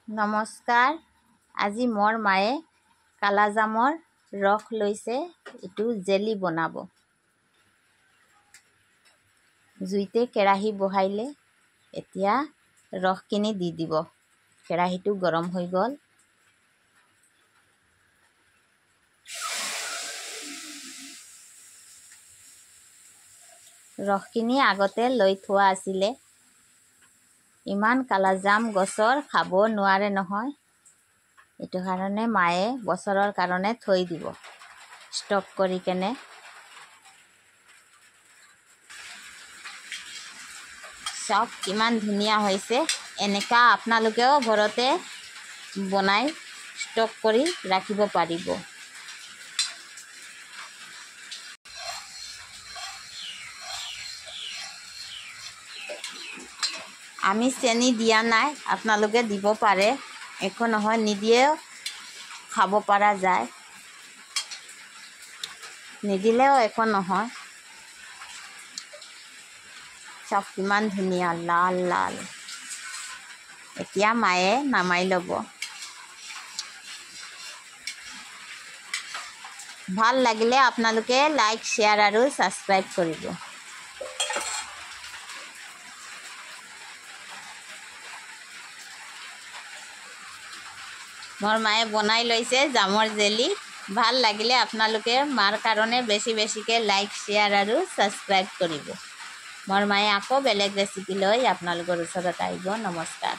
নমস্কাৰ। আজি মোৰ মায়ে কালাজামৰ ৰস লৈছে, এইটো জেলি বনাব। জুইতে কেৰাহী বহাইলে, এতিয়া ৰসখিনি দি দিব। কেৰাহীটো গৰম হৈ গ'ল। ৰসখিনি আগতে লৈ থোৱা আছিলে। ইমান কালাজাম গছৰ খাব নোৱাৰে নহয়, এইটো কাৰণে মায়ে বছৰৰ কাৰণে থৈ দিব ষ্টক কৰি কেনে। চব কিমান ধুনীয়া হৈছে। এনেকা আপোনালোকেও ঘৰতে বনাই ষ্টক কৰি ৰাখিব পাৰিব। আমি চেনি দিয়া নাই, আপোনালোকে দিব পাৰে, একো নহয়, নিদিয়েও খাব পৰা যায়, নিদিলেও একো নহয়। চব কিমান ধুনীয়া লাল লাল। এতিয়া মায়ে নামাই ল'ব। ভাল লাগিলে আপোনালোকে লাইক, শ্বেয়াৰ আৰু ছাবস্ক্ৰাইব কৰিব। মোৰ মায়ে বনাই লৈছে জামৰ জেলি। ভাল লাগিলে আপোনালোকে মাৰ কাৰণে বেছিকৈ লাইক, শ্বেয়াৰ আৰু ছাবস্ক্ৰাইব কৰিব। মোৰ মায়ে আকৌ বেলেগ ৰেচিপি লৈ আপোনালোকৰ ওচৰত আহিব। নমস্কাৰ।